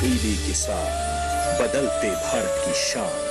तब्दीली के साथ बदलते भारत की शान।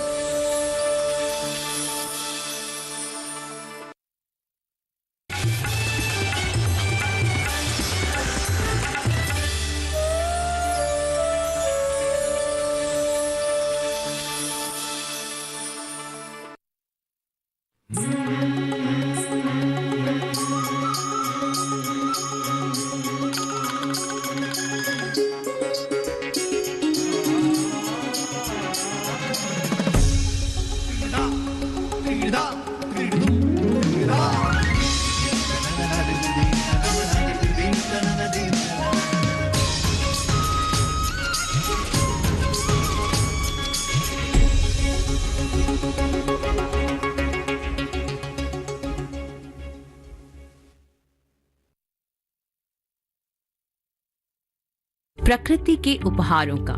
प्रकृति के उपहारों का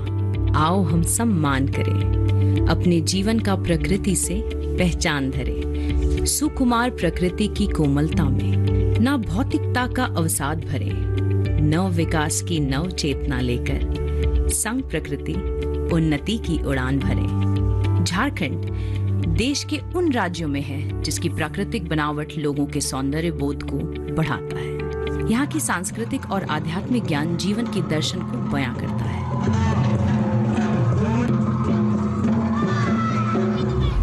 आओ हम सम्मान करें, अपने जीवन का प्रकृति से पहचान धरे। सुकुमार प्रकृति की कोमलता में न भौतिकता का अवसाद भरे, नव विकास की नव चेतना लेकर संग प्रकृति उन्नति की उड़ान भरे। झारखंड देश के उन राज्यों में है जिसकी प्राकृतिक बनावट लोगों के सौंदर्य बोध को बढ़ाता है। यहाँ की सांस्कृतिक और आध्यात्मिक ज्ञान जीवन के दर्शन को बयां करता है।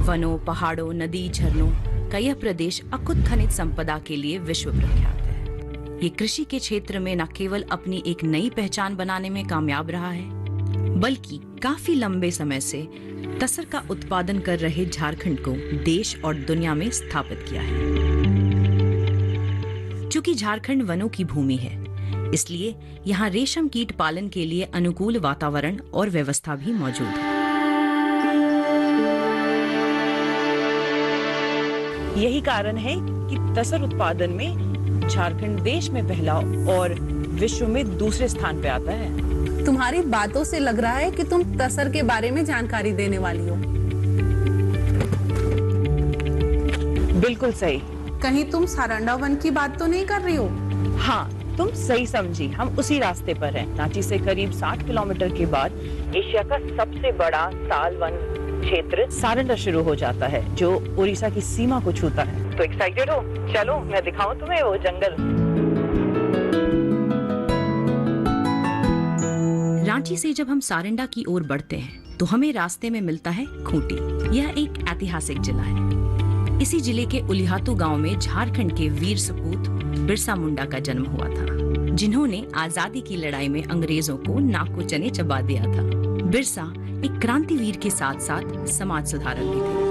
वनों, पहाड़ों, नदी, झरनों का यह प्रदेश अकुत खनिज संपदा के लिए विश्व प्रख्यात है। ये कृषि के क्षेत्र में न केवल अपनी एक नई पहचान बनाने में कामयाब रहा है, बल्कि काफी लंबे समय से तसर का उत्पादन कर रहे झारखंड को देश और दुनिया में स्थापित किया है। चूंकि झारखंड वनों की भूमि है, इसलिए यहाँ रेशम कीट पालन के लिए अनुकूल वातावरण और व्यवस्था भी मौजूद है। यही कारण है कि तसर उत्पादन में झारखंड देश में पहला और विश्व में दूसरे स्थान पे आता है। तुम्हारी बातों से लग रहा है कि तुम तसर के बारे में जानकारी देने वाली हो। बिल्कुल सही। कहीं तुम सारंडा वन की बात तो नहीं कर रही हो? हाँ, तुम सही समझी। हम उसी रास्ते पर हैं। रांची से करीब 60 किलोमीटर के बाद एशिया का सबसे बड़ा साल वन क्षेत्र सारंडा शुरू हो जाता है, जो उड़ीसा की सीमा को छूता है। तो एक्साइटेड हो? चलो मैं दिखाऊं तुम्हें वो जंगल। रांची से जब हम सारंडा की ओर बढ़ते हैं तो हमें रास्ते में मिलता है खूंटी। यह एक ऐतिहासिक जिला है। इसी जिले के उलिहातू गांव में झारखंड के वीर सपूत बिरसा मुंडा का जन्म हुआ था, जिन्होंने आजादी की लड़ाई में अंग्रेजों को नाक को चने चबा दिया था। बिरसा एक क्रांतिवीर के साथ साथ समाज सुधारक भी थे।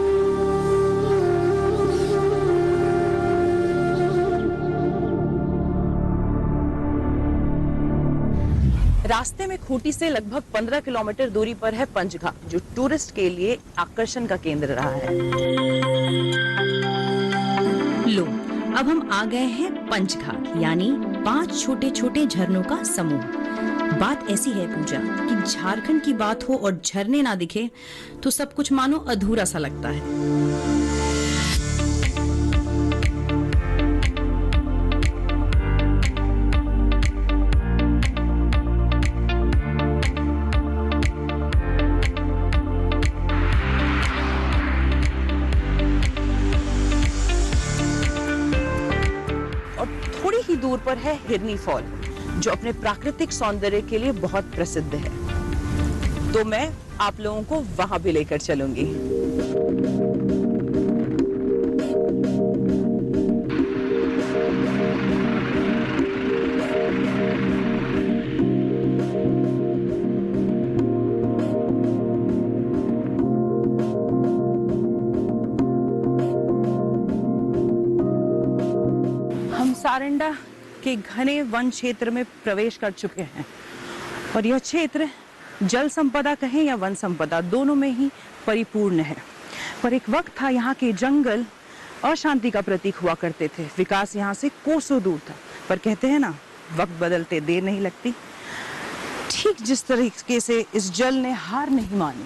रास्ते में खूंटी से लगभग 15 किलोमीटर दूरी पर है पंचघाट, जो टूरिस्ट के लिए आकर्षण का केंद्र रहा है। लो, अब हम आ गए हैं पंचघाट, यानी 5 छोटे छोटे झरनों का समूह। बात ऐसी है पूजा कि झारखंड की बात हो और झरने ना दिखे तो सब कुछ मानो अधूरा सा लगता है। दूर पर है हिरनी फॉल, जो अपने प्राकृतिक सौंदर्य के लिए बहुत प्रसिद्ध है। तो मैं आप लोगों को वहां भी लेकर चलूंगी। हम सारंडा के घने वन क्षेत्र में प्रवेश कर चुके हैं और यह क्षेत्र जल संपदा कहें या वन संपदा, दोनों में ही परिपूर्ण है। पर एक वक्त था यहाँ के जंगल अशांति का प्रतीक हुआ करते थे। विकास यहाँ से कोसों दूर था, पर कहते हैं ना, वक्त बदलते देर नहीं लगती। ठीक जिस तरीके से इस जल ने हार नहीं मानी,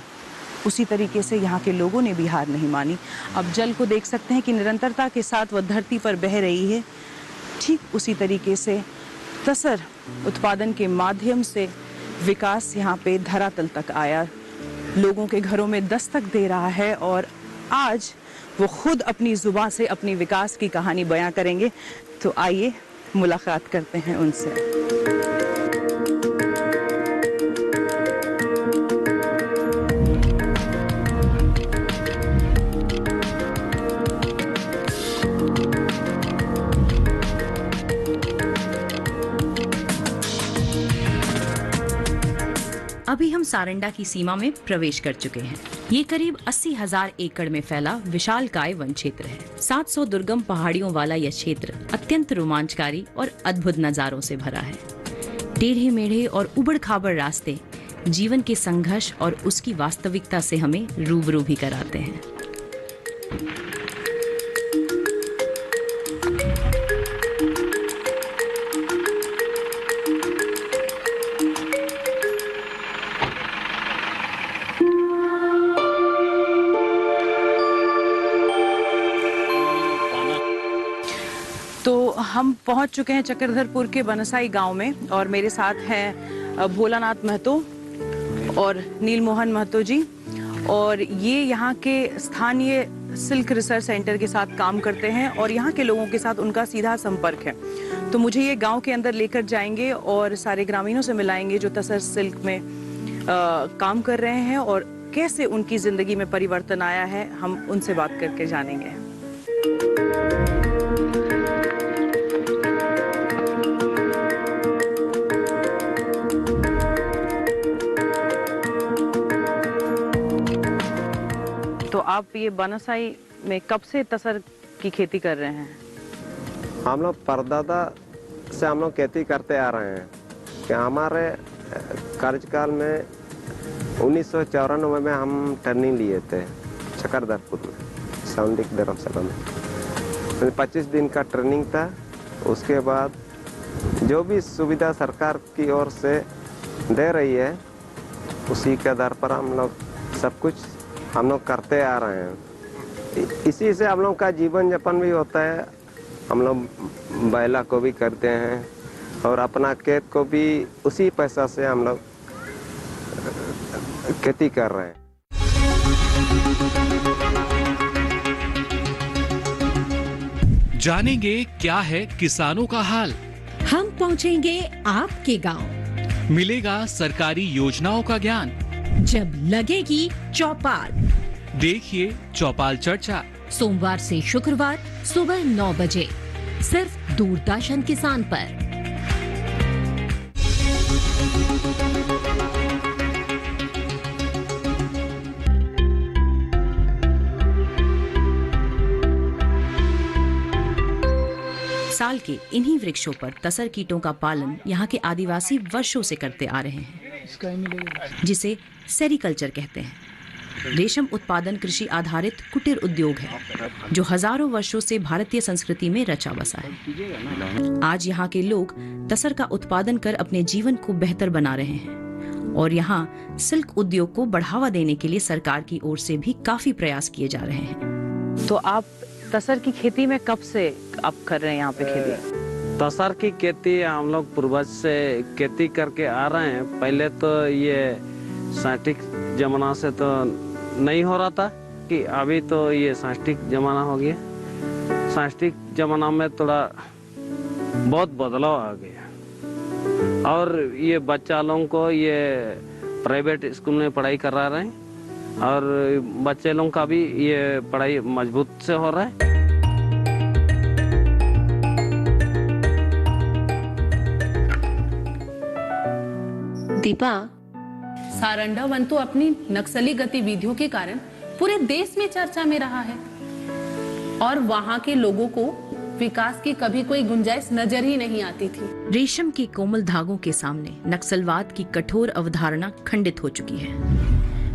उसी तरीके से यहाँ के लोगों ने भी हार नहीं मानी। अब जल को देख सकते हैं कि निरंतरता के साथ वह धरती पर बह रही है। ठीक उसी तरीके से तसर उत्पादन के माध्यम से विकास यहाँ पे धरातल तक आया, लोगों के घरों में दस्तक दे रहा है और आज वो खुद अपनी जुबान से अपनी विकास की कहानी बयां करेंगे। तो आइए मुलाकात करते हैं उनसे। अभी हम सारंडा की सीमा में प्रवेश कर चुके हैं। ये करीब 80,000 एकड़ में फैला विशालकाय वन क्षेत्र है। 700 दुर्गम पहाड़ियों वाला यह क्षेत्र अत्यंत रोमांचकारी और अद्भुत नजारों से भरा है। टेढ़े मेढ़े और उबड़ खाबड़ रास्ते जीवन के संघर्ष और उसकी वास्तविकता से हमें रूबरू भी कराते हैं। तो हम पहुंच चुके हैं चक्रधरपुर के बनसाई गांव में और मेरे साथ हैं भोलानाथ महतो और नीलमोहन महतो जी, और ये यहाँ के स्थानीय सिल्क रिसर्च सेंटर के साथ काम करते हैं और यहाँ के लोगों के साथ उनका सीधा संपर्क है। तो मुझे ये गांव के अंदर लेकर जाएंगे और सारे ग्रामीणों से मिलाएंगे जो तसर सिल्क में काम कर रहे हैं और कैसे उनकी जिंदगी में परिवर्तन आया है, हम उनसे बात करके जानेंगे। तो आप ये बनसाई में कब से तसर की खेती कर रहे हैं? हम लोग परदादा से हम लोग खेती करते आ रहे हैं कि हमारे कार्यकाल में 1994 में हम ट्रेनिंग लिए थे चक्रधरपुर में, साउंडिक धर्मशाला में। 25 दिन का ट्रेनिंग था। उसके बाद जो भी सुविधा सरकार की ओर से दे रही है उसी के आधार पर हम लोग सब कुछ हम लोग करते आ रहे हैं। इसी से हम लोग का जीवन यापन भी होता है। हम लोग बैला को भी करते हैं और अपना खेत को भी उसी पैसा से हम लोग खेती कर रहे हैं। जानेंगे क्या है किसानों का हाल। हम पहुंचेंगे आपके गांव। मिलेगा सरकारी योजनाओं का ज्ञान। जब लगेगी चौपाल, देखिए चौपाल चर्चा सोमवार से शुक्रवार सुबह 9 बजे सिर्फ दूरदर्शन किसान पर। साल के इन्हीं वृक्षों पर तसर कीटों का पालन यहाँ के आदिवासी वर्षों से करते आ रहे हैं, जिसे सेरिकल्चर कहते हैं। रेशम उत्पादन कृषि आधारित कुटीर उद्योग है जो हजारों वर्षों से भारतीय संस्कृति में रचा बसा है। आज यहाँ के लोग तसर का उत्पादन कर अपने जीवन को बेहतर बना रहे हैं और यहाँ सिल्क उद्योग को बढ़ावा देने के लिए सरकार की ओर से भी काफी प्रयास किए जा रहे हैं। तो आप तसर की खेती में कब से आप कर रहे हैं यहाँ पे खेती? तसर की खेती हम लोग पूर्वज से खेती करके आ रहे हैं। पहले तो ये साइंटिफिक जमाना से तो नहीं हो रहा था कि अभी तो ये साइंटिफिक जमाना हो गया। साइंटिफिक जमाना में थोड़ा बहुत बदलाव आ गया और ये बच्चा लोगों को ये प्राइवेट स्कूल में पढ़ाई करा रहे हैं और बच्चे लोगों का भी ये पढ़ाई मजबूत से हो रहा है। दीपा, सारंडा वन तो अपनी नक्सली गतिविधियों के कारण पूरे देश में चर्चा में रहा है और वहां के लोगों को विकास की कभी कोई गुंजाइश नजर ही नहीं आती थी। रेशम के कोमल धागों के सामने नक्सलवाद की कठोर अवधारणा खंडित हो चुकी है।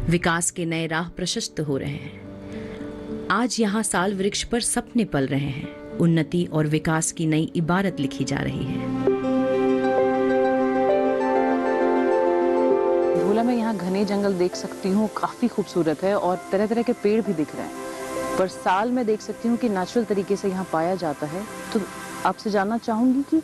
विकास के नए राह प्रशस्त हो रहे हैं। आज यहाँ साल वृक्ष पर सपने पल रहे हैं। उन्नति और विकास की नई इबारत लिखी जा रही है। भोला, मैं यहाँ घने जंगल देख सकती हूँ, काफी खूबसूरत है और तरह तरह के पेड़ भी दिख रहे हैं, पर साल में देख सकती हूँ कि नेचुरल तरीके से यहाँ पाया जाता है। तो आपसे जानना चाहूंगी कि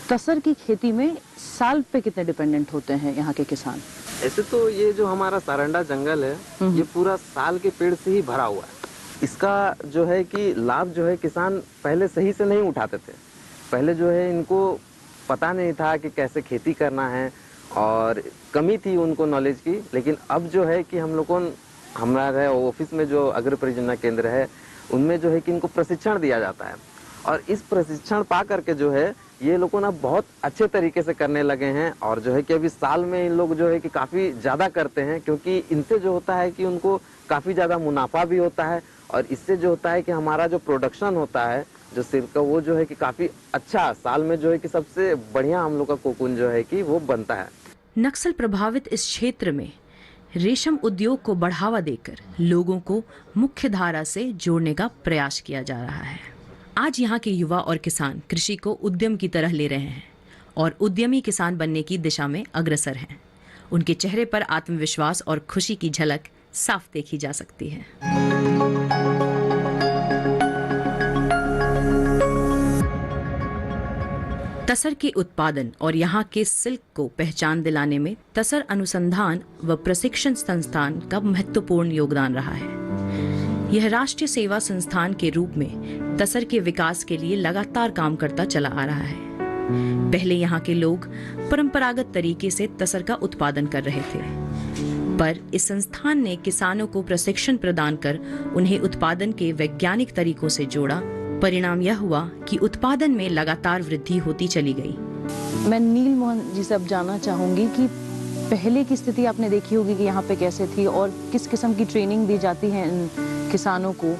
तसर की खेती में साल पे कितने डिपेंडेंट होते हैं यहाँ के किसान? ऐसे तो ये जो हमारा सारंडा जंगल है ये पूरा साल के पेड़ से ही भरा हुआ है। इसका जो है कि लाभ जो है किसान पहले सही से नहीं उठाते थे। पहले जो है इनको पता नहीं था कि कैसे खेती करना है और कमी थी उनको नॉलेज की। लेकिन अब जो है कि हम लोगों हमारे ऑफिस में जो अग्र परियोजना केंद्र है उनमें जो है कि इनको प्रशिक्षण दिया जाता है और इस प्रशिक्षण पा करके जो है ये लोगों ना बहुत अच्छे तरीके से करने लगे हैं और जो है कि अभी साल में इन लोग जो है कि काफ़ी ज़्यादा करते हैं, क्योंकि इनसे जो होता है कि उनको काफ़ी ज़्यादा मुनाफा भी होता है और इससे जो होता है कि हमारा जो प्रोडक्शन होता है जो सिल्क का वो जो है कि काफ़ी अच्छा साल में जो है कि सबसे बढ़िया हम लोग का कोकून जो है कि वो बनता है। नक्सल प्रभावित इस क्षेत्र में रेशम उद्योग को बढ़ावा देकर लोगों को मुख्य धारा से जोड़ने का प्रयास किया जा रहा है। आज यहाँ के युवा और किसान कृषि को उद्यम की तरह ले रहे हैं और उद्यमी किसान बनने की दिशा में अग्रसर हैं। उनके चेहरे पर आत्मविश्वास और खुशी की झलक साफ देखी जा सकती है। तसर के उत्पादन और यहाँ के सिल्क को पहचान दिलाने में तसर अनुसंधान व प्रशिक्षण संस्थान का महत्वपूर्ण योगदान रहा है। यह राष्ट्रीय सेवा संस्थान के रूप में तसर के विकास के लिए लगातार काम करता चला आ रहा है। पहले यहाँ के लोग परंपरागत तरीके से तसर का उत्पादन कर रहे थे, पर इस संस्थान ने किसानों को प्रशिक्षण प्रदान कर उन्हें उत्पादन के वैज्ञानिक तरीकों से जोड़ा। परिणाम यह हुआ कि उत्पादन में लगातार वृद्धि होती चली गई। मैं नील मोहन जी से अब जानना चाहूंगी कि पहले की स्थिति आपने देखी होगी कि यहाँ पे कैसे थी और किस किस्म की ट्रेनिंग दी जाती है इन किसानों को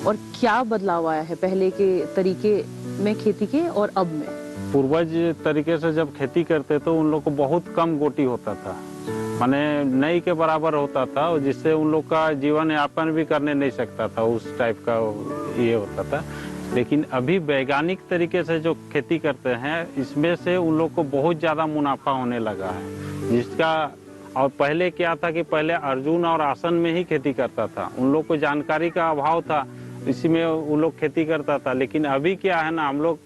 और क्या बदलाव आया है पहले के तरीके में खेती के और अब में? पूर्वज तरीके से जब खेती करते तो उन लोग को बहुत कम गोटी होता था, माने नई के बराबर होता था, जिससे उन लोग का जीवन यापन भी करने नहीं सकता था, उस टाइप का ये होता था। लेकिन अभी वैज्ञानिक तरीके से जो खेती करते हैं इसमें से उन लोग को बहुत ज़्यादा मुनाफा होने लगा है, जिसका और पहले क्या था कि पहले अर्जुन और आसन में ही खेती करता था, उन लोग को जानकारी का अभाव था, इसी में उन लोग खेती करता था। लेकिन अभी क्या है ना, हम लोग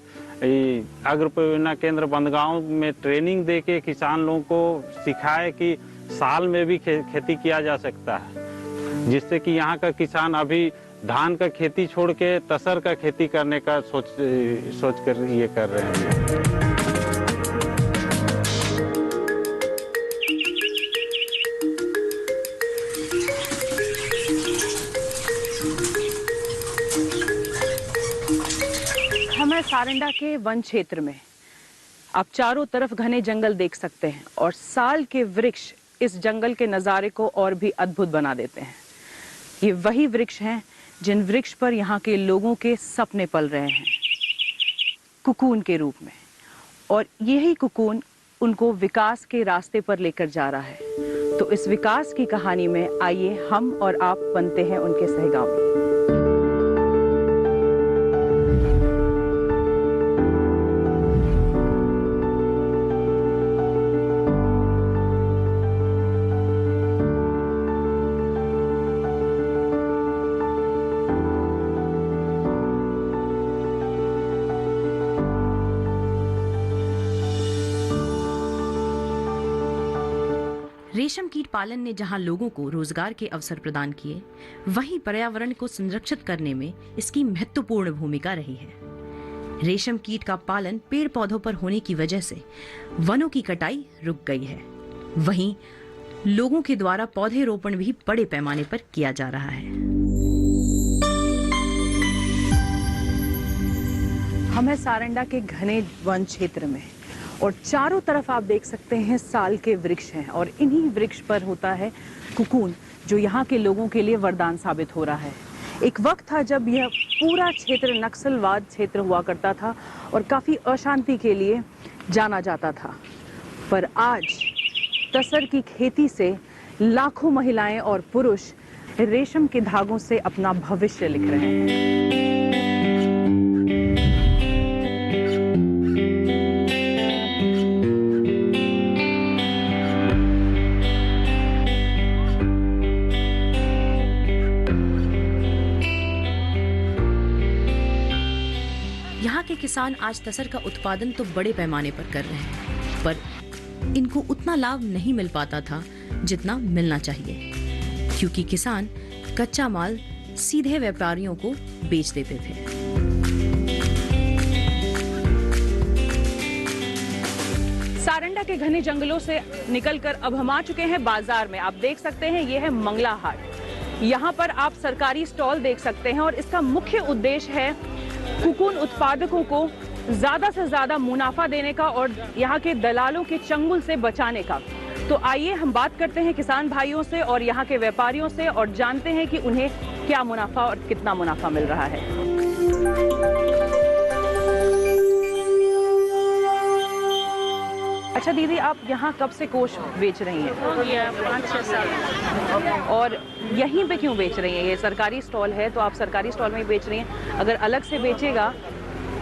अग्र परियोजना केंद्र बंदगांव में ट्रेनिंग दे के किसान लोगों को सिखाए कि साल में भी खेती किया जा सकता है, जिससे कि यहाँ का किसान अभी धान का खेती छोड़ के तसर का खेती करने का सोच कर ये कर रहे हैं। हमें सारंडा के वन क्षेत्र में आप चारों तरफ घने जंगल देख सकते हैं और साल के वृक्ष इस जंगल के नज़ारे को और भी अद्भुत बना देते हैं। ये वही वृक्ष हैं जिन वृक्ष पर यहाँ के लोगों के सपने पल रहे हैं कुकून के रूप में, और यही कुकून उनको विकास के रास्ते पर लेकर जा रहा है। तो इस विकास की कहानी में आइए हम और आप बनते हैं उनके सहगामी। रेशम कीट पालन ने जहां लोगों को रोजगार के अवसर प्रदान किए, वहीं पर्यावरण को संरक्षित करने में इसकी महत्वपूर्ण भूमिका रही है। रेशम कीट का पालन पेड़ पौधों पर होने की वजह से वनों की कटाई रुक गई है, वहीं लोगों के द्वारा पौधे रोपण भी बड़े पैमाने पर किया जा रहा है। हमें सारंडा के घने वन क्षेत्र में और चारों तरफ आप देख सकते हैं साल के वृक्ष हैं और इन्हीं वृक्ष पर होता है कुकून, जो यहाँ के लोगों के लिए वरदान साबित हो रहा है। एक वक्त था जब यह पूरा क्षेत्र नक्सलवाद क्षेत्र हुआ करता था और काफ़ी अशांति के लिए जाना जाता था, पर आज तसर की खेती से लाखों महिलाएं और पुरुष रेशम के धागों से अपना भविष्य लिख रहे हैं। यहाँ के के किसान आज तसर का उत्पादन तो बड़े पैमाने पर कर रहे हैं, पर इनको उतना लाभ नहीं मिल पाता था जितना मिलना चाहिए, क्योंकि किसान कच्चा माल सीधे व्यापारियों को बेच देते थे। सारंडा के घने जंगलों से निकलकर अब हम आ चुके हैं बाजार में। आप देख सकते हैं ये है मंगला हाट। यहाँ पर आप सरकारी स्टॉल देख सकते हैं और इसका मुख्य उद्देश्य है कोकून उत्पादकों को ज्यादा से ज्यादा मुनाफा देने का और यहाँ के दलालों के चंगुल से बचाने का। तो आइए हम बात करते हैं किसान भाइयों से और यहाँ के व्यापारियों से और जानते हैं कि उन्हें क्या मुनाफा और कितना मुनाफा मिल रहा है। अच्छा दीदी, आप यहाँ कब से कोश बेच रही हैं? 5-6 साल। और यहीं पे क्यों बेच रही हैं? ये सरकारी स्टॉल है तो आप सरकारी स्टॉल में ही बेच रही हैं। अगर अलग से बेचेगा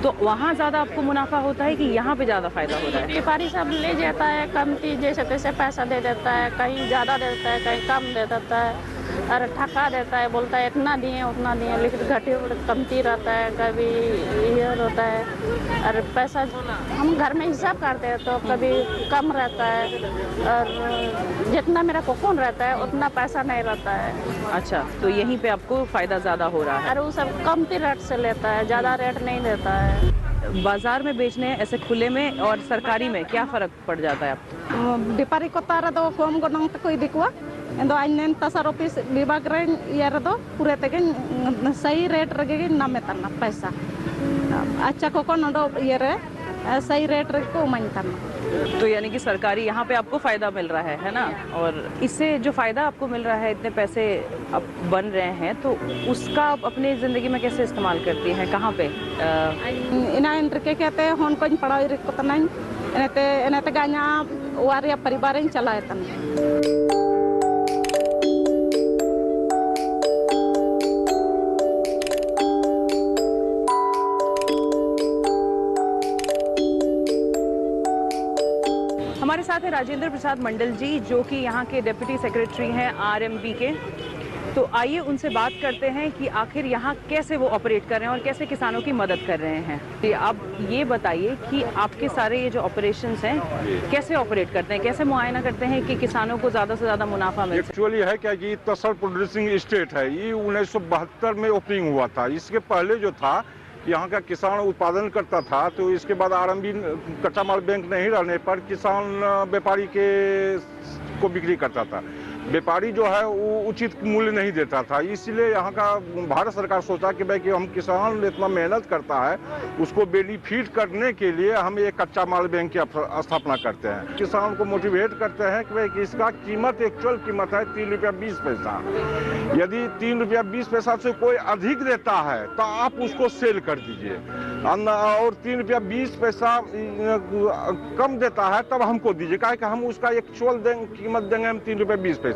तो वहाँ ज़्यादा आपको मुनाफा होता है कि यहाँ पे ज़्यादा फायदा हो रहा है? व्यापारी सब ले जाता है, कमती जैसे तैसे पैसा दे देता है, कहीं ज़्यादा दे देता है, कहीं कम दे देता है, और ठका देता है, बोलता है इतना दिए उतना दिए, लेकिन घटे कमती रहता है, कभी ये होता है। और पैसा हम घर में हिसाब करते हैं तो कभी कम रहता है और जितना मेरा कोकून रहता है उतना पैसा नहीं रहता है। अच्छा, तो यहीं पे आपको फ़ायदा ज़्यादा हो रहा है? और वो सब कमती रेट से लेता है, ज़्यादा रेट नहीं देता है। बाजार में बेचने ऐसे खुले में और सरकारी में क्या फ़र्क पड़ जाता है आपको? व्यापारी को तारा दो कम गोनंग तक कोई दिखवा इंदो आइनेन तसर ऑफिस विभाग रे यार दो पूरे तक सही रेट रगे नामे तना पैसा अच्छा को नडो ये रे सही रेट रे को मानता। तो यानी कि सरकारी यहाँ पे आपको फ़ायदा मिल रहा है ना? और इससे जो फ़ायदा आपको मिल रहा है, इतने पैसे अब बन रहे हैं, तो उसका आप अपनी ज़िंदगी में कैसे इस्तेमाल करती हैं? कहाँ पे? इना इनके कहते हैं होन कोई पढ़ाई रे को तना इनते गाना वारिया परिवार इन चलाए तना। हमारे साथ है राजेंद्र प्रसाद मंडल जी, जो कि यहाँ के डिप्टी सेक्रेटरी हैं आरएमबी के। तो आइए उनसे बात करते हैं कि आखिर यहाँ कैसे वो ऑपरेट कर रहे हैं और कैसे किसानों की मदद कर रहे हैं। तो आप ये बताइए कि आपके सारे ये जो ऑपरेशंस हैं कैसे ऑपरेट करते हैं, कैसे मुआयना करते हैं कि किसानों को ज़्यादा से ज़्यादा मुनाफा मिले? एक्चुअली है क्या कि तसर प्रोड्यूसिंग स्टेट है, ये 1972 में ओपनिंग हुआ था। इसके पहले जो था यहाँ का किसान उत्पादन करता था, तो इसके बाद आरएमबी कच्चा माल बैंक नहीं रहने पर किसान व्यापारी को बिक्री करता था। व्यापारी जो है वो उचित मूल्य नहीं देता था, इसलिए यहाँ का भारत सरकार सोचा कि भाई कि हम किसान इतना मेहनत करता है, उसको बेनिफिट करने के लिए हम एक कच्चा माल बैंक की स्थापना करते हैं। किसान को मोटिवेट करते हैं कि भाई कि इसका कीमत एक्चुअल कीमत है 3 रुपया 20 पैसा। यदि 3 रुपया 20 पैसा से कोई अधिक देता है तो आप उसको सेल कर दीजिए, और 3 रुपया 20 पैसा कम देता है तब हमको दीजिए, क्या कि हम उसका एक्चुअल कीमत देंगे हम 3 रुपया 20 पैसा।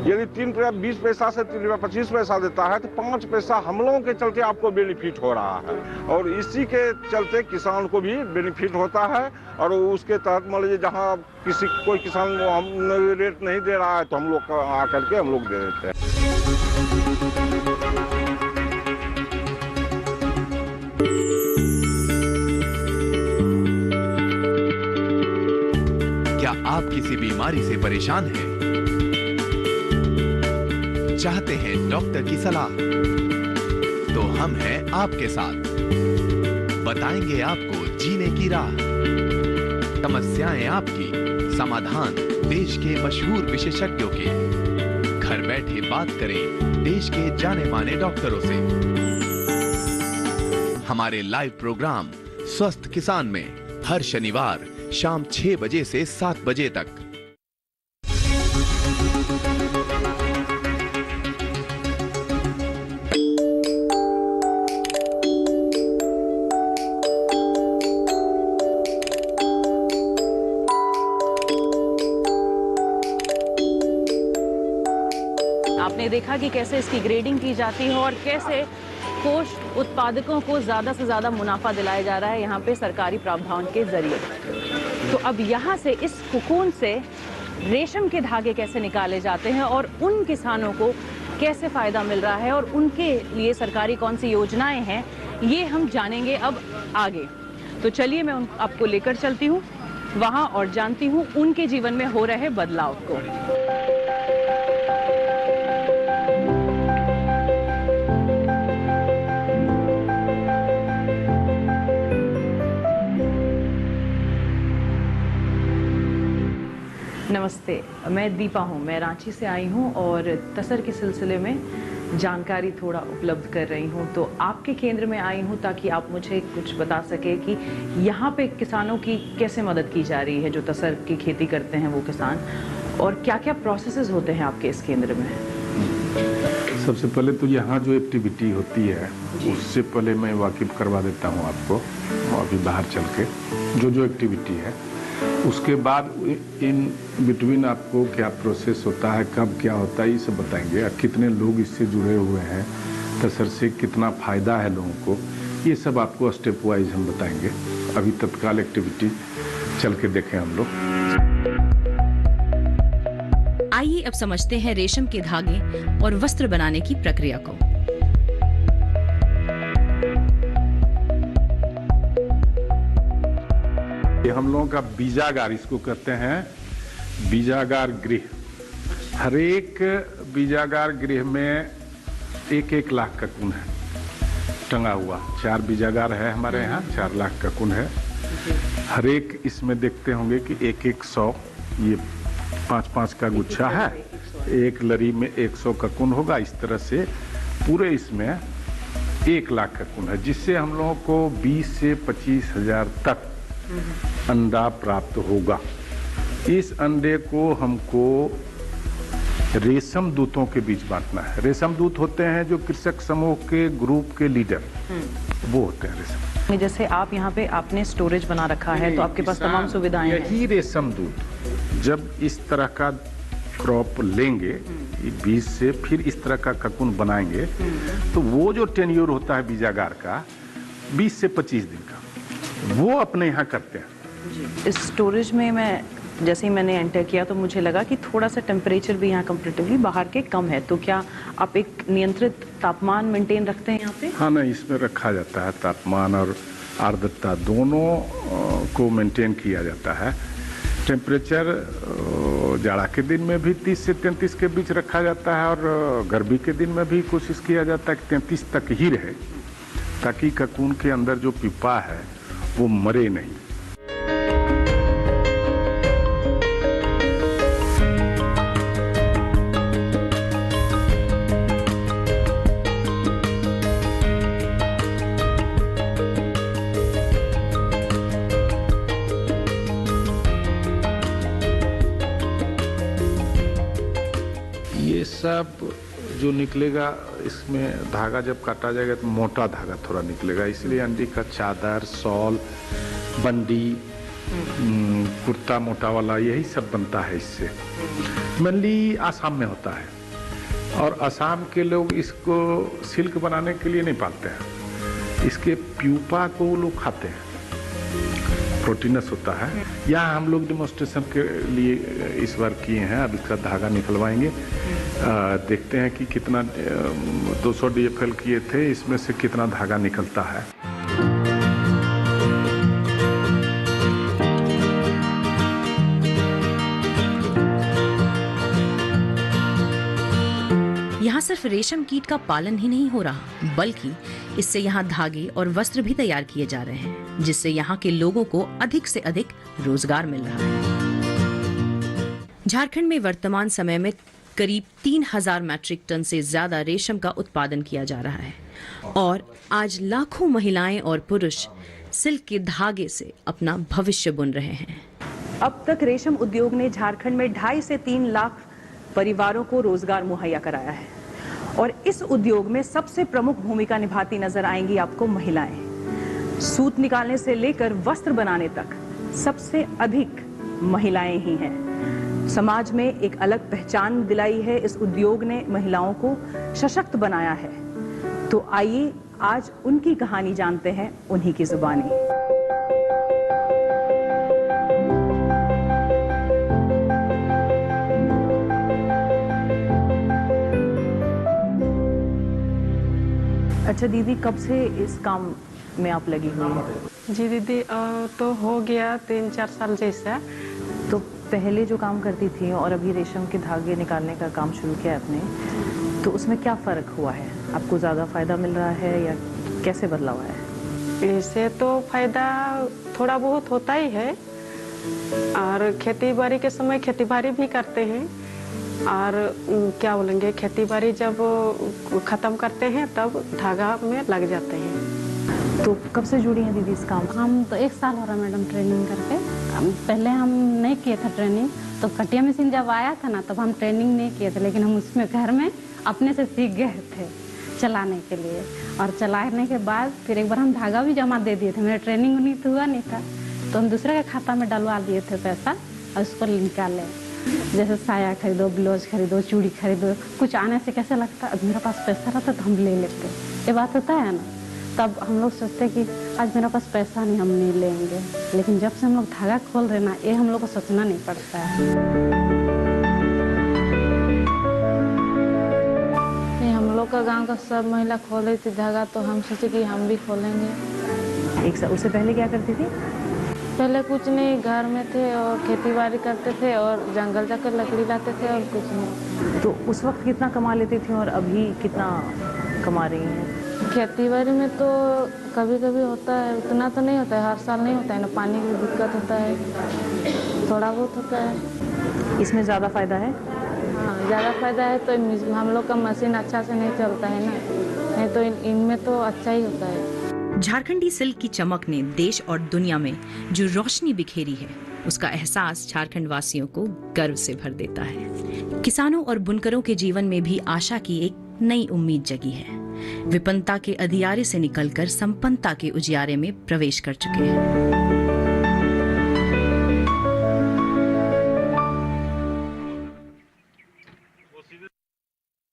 यदि 3 रुपया 20 पैसा से 3 रुपया 25 पैसा देता है तो 5 पैसा हम लोगों के चलते आपको बेनिफिट हो रहा है, और इसी के चलते किसान को भी बेनिफिट होता है। और उसके तहत मान लीजिए जहाँ कोई किसान हम रेट नहीं दे रहा है तो हम लोग आकर के हम लोग दे देते हैं। क्या आप किसी बीमारी से परेशान हैं? चाहते हैं डॉक्टर की सलाह? तो हम हैं आपके साथ, बताएंगे आपको जीने की राह। समस्याएं आपकी, समाधान देश के मशहूर विशेषज्ञों के। घर बैठे बात करें देश के जाने माने डॉक्टरों से। हमारे लाइव प्रोग्राम स्वस्थ किसान में हर शनिवार शाम 6 बजे से 7 बजे तक। आपने देखा कि कैसे इसकी ग्रेडिंग की जाती है और कैसे कोष उत्पादकों को ज़्यादा से ज़्यादा मुनाफा दिलाया जा रहा है यहाँ पे सरकारी प्रावधान के जरिए। तो अब यहाँ से इस कोकून से रेशम के धागे कैसे निकाले जाते हैं और उन किसानों को कैसे फ़ायदा मिल रहा है और उनके लिए सरकारी कौन सी योजनाएं हैं, ये हम जानेंगे अब आगे। तो चलिए मैं आपको लेकर चलती हूँ वहाँ और जानती हूँ उनके जीवन में हो रहे बदलाव को। नमस्ते, मैं दीपा हूँ। मैं रांची से आई हूँ और तसर के सिलसिले में जानकारी थोड़ा उपलब्ध कर रही हूँ। तो आपके केंद्र में आई हूँ ताकि आप मुझे कुछ बता सके कि यहाँ पे किसानों की कैसे मदद की जा रही है, जो तसर की खेती करते हैं वो किसान, और क्या क्या प्रोसेसेस होते हैं आपके इस केंद्र में। सबसे पहले तो यहाँ जो एक्टिविटी होती है उससे पहले मैं वाकिफ करवा देता हूँ आपको, अभी बाहर चल के जो एक्टिविटी है। उसके बाद इन बिटवीन आपको क्या प्रोसेस होता है, कब क्या होता है, ये सब बताएंगे। कितने लोग इससे जुड़े हुए हैं, तसर से कितना फ़ायदा है लोगों को, ये सब आपको स्टेप वाइज हम बताएंगे। अभी तत्काल एक्टिविटी चल के देखें हम लोग। आइए अब समझते हैं रेशम के धागे और वस्त्र बनाने की प्रक्रिया को। ये हम लोगों का बीजागार, इसको कहते हैं बीजागार गृह। हर एक बीजागार गृह में 1-1 लाख का ककून है टंगा हुआ। 4 बीजागार है हमारे यहाँ, 4 लाख का ककून है। हर एक इसमें देखते होंगे कि 100 ये 5-5 का गुच्छा है, एक लरी में 100 ककून होगा। इस तरह से पूरे इसमें 1 लाख ककून है, जिससे हम लोगों को 20 से 25 हजार तक अंडा प्राप्त होगा। इस अंडे को हमको रेशम दूतों के बीच बांटना है। रेशम दूत होते हैं जो कृषक समूह के ग्रुप के लीडर, वो होते हैं रेशम। जैसे आप यहाँ पे आपने स्टोरेज बना रखा है तो आपके पास तमाम सुविधाएं हैं। यही रेशम दूत जब इस तरह का क्रॉप लेंगे, 20 से फिर इस तरह का ककून बनाएंगे, तो वो जो टेन्योर होता है बीजागार का 20 से 25 दिन का, वो अपने यहाँ करते हैं। इस स्टोरेज में मैं जैसे ही मैंने एंटर किया तो मुझे लगा कि थोड़ा सा टेम्परेचर भी यहाँ कंपैरेटिवली बाहर के कम है। तो क्या आप एक नियंत्रित तापमान मेंटेन रखते हैं यहाँ पे? हाँ, नहीं, इसमें रखा जाता है। तापमान और आर्द्रता दोनों को मेंटेन किया जाता है। टेम्परेचर जाड़ा के दिन में भी 30 से 33 के बीच रखा जाता है और गर्मी के दिन में भी कोशिश किया जाता है कि 33 तक ही रहे, ताकि ककून के अंदर जो पिपा है वो मरे नहीं। ये सब जो निकलेगा, इसमें धागा जब काटा जाएगा तो मोटा धागा थोड़ा निकलेगा, इसलिए अंडी का चादर, शॉल, बंडी, कुर्ता मोटा वाला, यही सब बनता है इससे। मेनली आसाम में होता है और आसाम के लोग इसको सिल्क बनाने के लिए नहीं पालते हैं, इसके प्यूपा को वो लोग खाते हैं, प्रोटीनस होता है। यहाँ हम लोग डेमोन्स्ट्रेशन के लिए इस बार किए हैं। अब इसका धागा निकलवाएंगे, देखते हैं कि कितना 200 DFL किए थे, इसमें से कितना धागा निकलता है। यहाँ सिर्फ रेशम कीट का पालन ही नहीं हो रहा, बल्कि इससे यहाँ धागे और वस्त्र भी तैयार किए जा रहे हैं, जिससे यहाँ के लोगों को अधिक से अधिक रोजगार मिल रहा है। झारखंड में वर्तमान समय में करीब 3000 मैट्रिक टन से ज्यादा रेशम का उत्पादन किया जा रहा है और आज लाखों महिलाएं और पुरुष सिल्क के धागे से अपना भविष्य बुन रहे हैं। अब तक रेशम उद्योग ने झारखंड में 2.5 से 3 लाख परिवारों को रोजगार मुहैया कराया है और इस उद्योग में सबसे प्रमुख भूमिका निभाती नजर आएंगी आपको महिलाएं। सूत निकालने से लेकर वस्त्र बनाने तक सबसे अधिक महिलाएं ही हैं। समाज में एक अलग पहचान दिलाई है इस उद्योग ने, महिलाओं को सशक्त बनाया है। तो आइए आज उनकी कहानी जानते हैं उन्हीं की जुबानी। अच्छा दीदी, कब से इस काम में आप लगी हुई हैं? जी दीदी, तो हो गया 3-4 साल जैसा। तो पहले जो काम करती थी और अभी रेशम के धागे निकालने का काम शुरू किया आपने, तो उसमें क्या फ़र्क हुआ है? आपको ज़्यादा फ़ायदा मिल रहा है या कैसे बदलाव आया है? इससे तो फ़ायदा थोड़ा बहुत होता ही है, और खेती बाड़ी के समय खेती बाड़ी भी करते हैं, और क्या बोलेंगे, खेती बाड़ी जब ख़त्म करते हैं तब धागा में लग जाते हैं। तो कब से जुड़ी हैं दीदी इस काम? हम तो 1 साल हो रहा मैडम ट्रेनिंग करके। पहले हम नहीं किए थे ट्रेनिंग, तो कटिया मशीन जब आया था ना तब हम ट्रेनिंग नहीं किए थे, लेकिन हम उसमें घर में अपने से सीख गए थे चलाने के लिए। और चलाने के बाद फिर एक बार हम धागा भी जमा दे दिए थे, मेरा ट्रेनिंग नहीं तो हुआ नहीं था, तो हम दूसरे के खाता में डलवा दिए थे पैसा और उसको निकाले। जैसे साया खरीदो, ब्लाउज खरीदो, चूड़ी खरीदो, कुछ आने से कैसे लगता है मेरा पास पैसा रहता तो हम ले लेते, ये बात होता है ना। तब हम लोग सोचते कि आज मेरे पास पैसा नहीं, हम नहीं लेंगे, लेकिन जब से हम लोग धागा खोल रहे ना, ये हम लोग को सोचना नहीं पड़ता है। नहीं, हम लोग का गांव का सब महिला खोले थी धागा, तो हम सोचे कि हम भी खोलेंगे। उससे पहले क्या करती थी? पहले कुछ नहीं, घर में थे और खेती बाड़ी करते थे और जंगल जाकर लकड़ी लाते थे और कुछ नहीं। तो उस वक्त कितना कमा लेती थी और अभी कितना कमा रही हैं? खेती बाड़ी में तो कभी कभी होता है, उतना तो नहीं होता है, हर साल नहीं होता है ना, पानी की दिक्कत होता है, थोड़ा बहुत होता है। इसमें ज़्यादा फायदा है? हाँ, ज़्यादा फायदा है। तो हम लोग का मशीन अच्छा से नहीं चलता है ना, नहीं तो इनमें तो अच्छा ही होता है। झारखंडी सिल्क की चमक ने देश और दुनिया में जो रोशनी बिखेरी है, उसका एहसास झारखंड वासियों को गर्व से भर देता है। किसानों और बुनकरों के जीवन में भी आशा की एक नई उम्मीद जगी है। विपन्नता के अंधियारे से निकलकर संपन्नता के उजियारे में प्रवेश कर चुके हैं।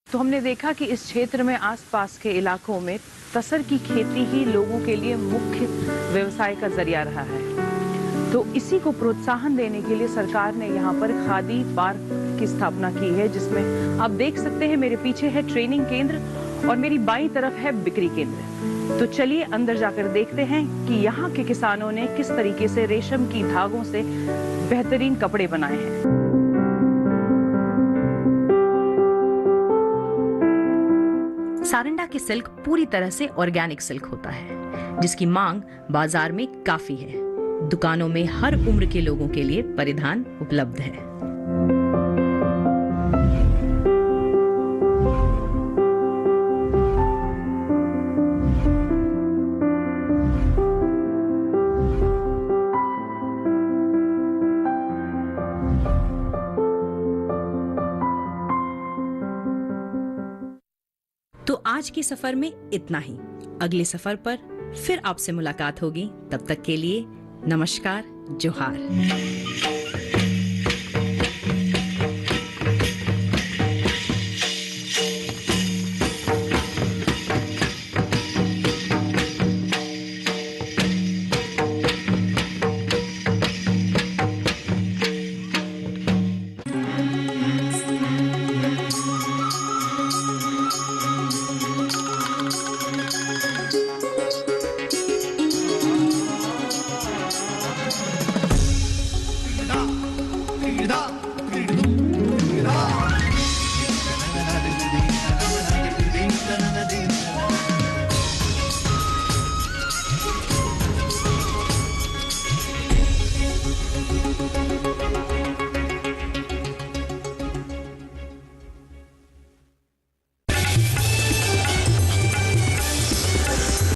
तो हमने देखा कि इस क्षेत्र में आसपास के इलाकों में तसर की खेती ही लोगों के लिए मुख्य व्यवसाय का जरिया रहा है। तो इसी को प्रोत्साहन देने के लिए सरकार ने यहाँ पर खादी पार्क की स्थापना की है, जिसमें आप देख सकते हैं मेरे पीछे है ट्रेनिंग केंद्र और मेरी बाईं तरफ है बिक्री केंद्र। तो चलिए अंदर जाकर देखते हैं कि यहाँ के किसानों ने किस तरीके से रेशम की धागों से बेहतरीन कपड़े बनाए हैं। सारंडा की सिल्क पूरी तरह से ऑर्गेनिक सिल्क होता है, जिसकी मांग बाजार में काफी है। दुकानों में हर उम्र के लोगों के लिए परिधान उपलब्ध है। तो आज के सफर में इतना ही। अगले सफर पर फिर आपसे मुलाकात होगी। तब तक के लिए नमस्कार, जोहार।